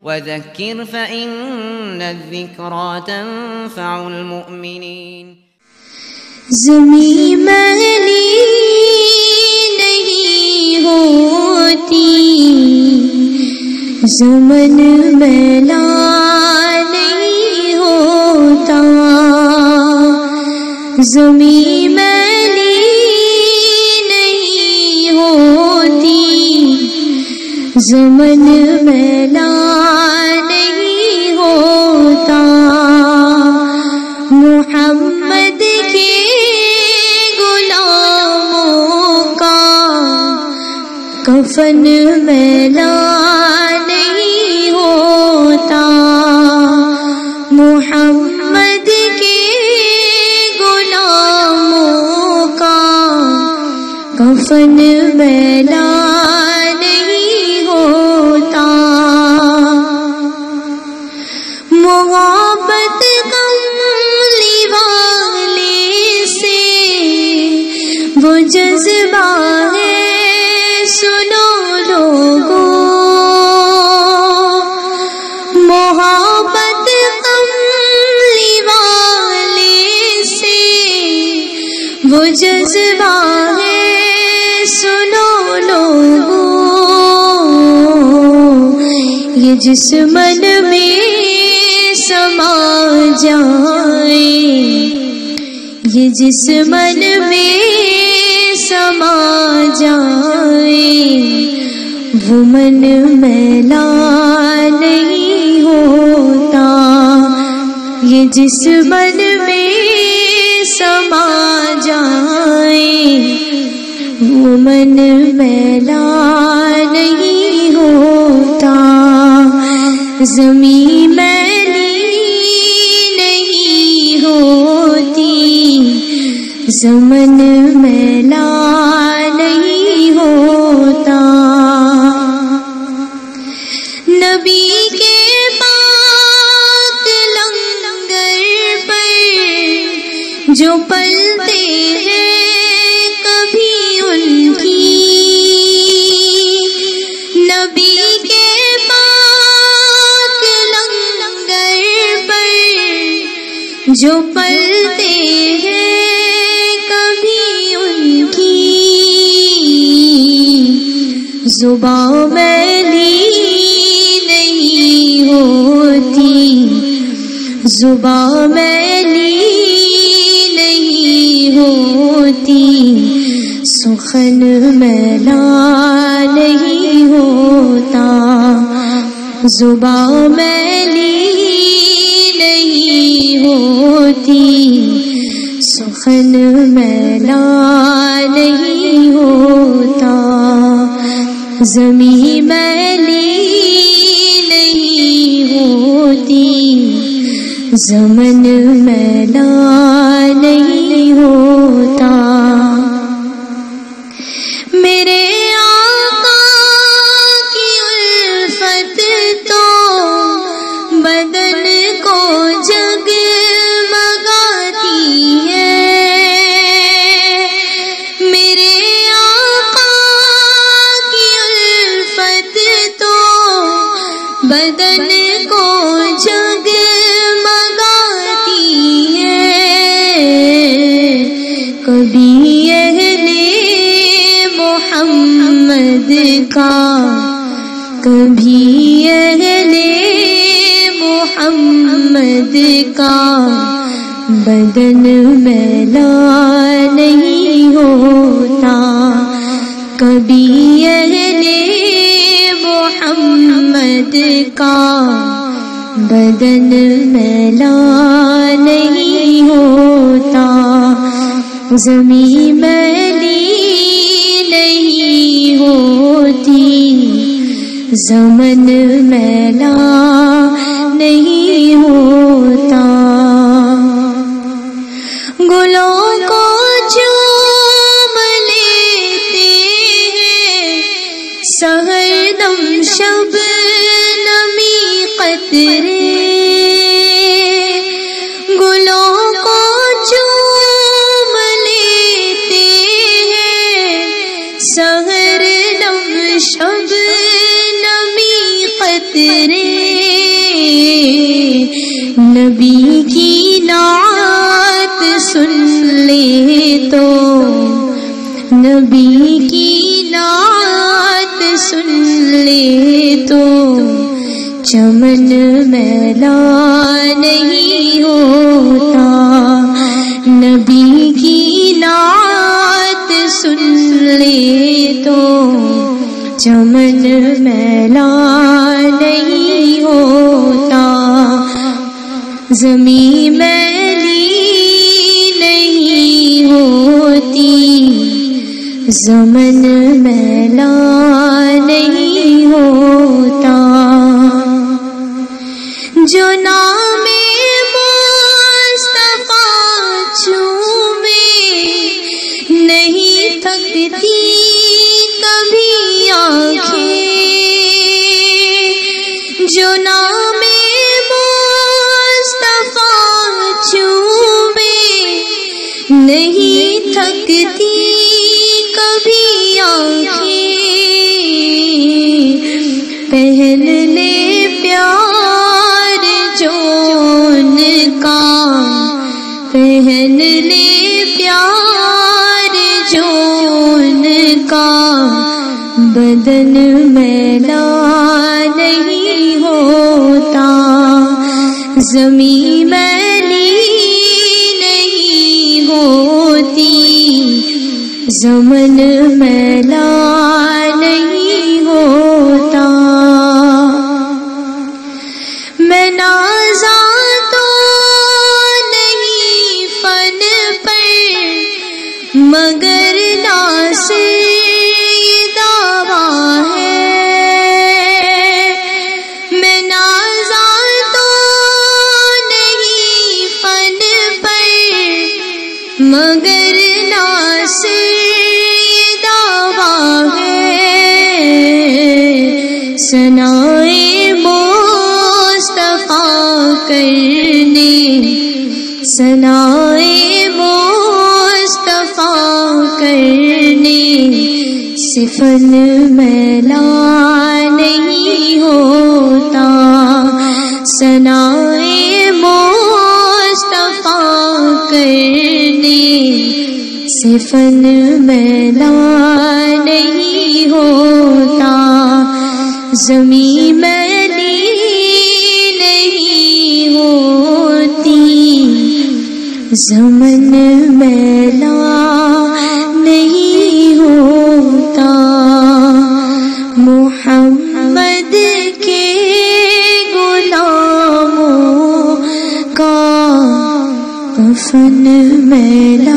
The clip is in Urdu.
وذكر فإن الذكرى تنفع المؤمنين. زمین میلی نہیں ہوتی، زمن میلا نہیں ہوتا، زمین میلی نہیں ہوتی، زمن میلا نہیں ہوتا، محمد کے کفن میلا نہیں ہوتا، محمد کے غلاموں کا کفن میلا نہیں ہوتا، محبت کملی والے سے وہ جذبہ ہے، سنو لوگو، محبت کملی والے سے وہ جذبہ ہے، سنو لوگو، یہ جس من میں سما جائے، یہ جس من میں سما جائے، وہ من میلا نہیں ہوتا، یہ جس من میں سما جائے، وہ من میلا نہیں ہوتا، زمین میلی نہیں ہوتی، زمن میلا نہیں ہوتا، نبی کے پاک لنگر پر جو پلتے ہیں کبھی ان کی، نبی کے پاک لنگر پر جو پلتے ہیں زباں میلی نہیں ہوتی، زباں میلی نہیں ہوتی، سخن میلا نہیں ہوتا، زباں میلی نہیں ہوتی، سخن میلا نہیں ہوتا، زمین میلی نہیں ہوتی، زمن میلا نہیں ہوتا، میرے آقا کی الفت تو بدن کو جگمگاتی ہے، میرے بدن کو جگمگاتی ہے، کبھی اہل محمد کا، کبھی اہل محمد کا بدن میلا نہیں ہوتا، کبھی اہل محمد کا بدن میلا نہیں ہوتا، زمین میلی نہیں ہوتی، زمن میلا نہیں ہوتا، گلوں کو چوم لیتے ہیں سحر دم شب نمی قطرے، گلوں کو چوم لیتے ہیں سحر دم شب نمی قطرے، چمن میلا نہیں ہوتا، نبی کی نعت سن لے تو چمن میلا نہیں ہوتا، زمین میلی نہیں ہوتی، زمن میلا نہیں ہوتا، جو نام مصطفیٰ چومے نہیں تھکتی کبھی آنکھیں، جو نام مصطفیٰ چومے نہیں تھکتی کبھی آنکھیں، پہن لے پیار جو ان کا، پہن لے پیار جو ان کا، بدن میلا نہیں ہوتا، زمین میلی نہیں ہوتی، زمن میلا نہیں ہوتا، میں نازاں تو نہیں فن پر، مگر ناصر یہ دعویٰ ہے، میں نازاں تو نہیں فن پر، مگر ناصر یہ دعویٰ ہے، ثنائے مصطفیٰ کرنے، ثنائے مصطفیٰ کرنے سے فن میلا نہیں ہوتا، ثنائے مصطفیٰ کرنے سے فن میلا نہیں ہوتا، زمین میلی نہیں ہوتی، زمن میلا نہیں ہوتا، محمد کے غلاموں کا کفن میلا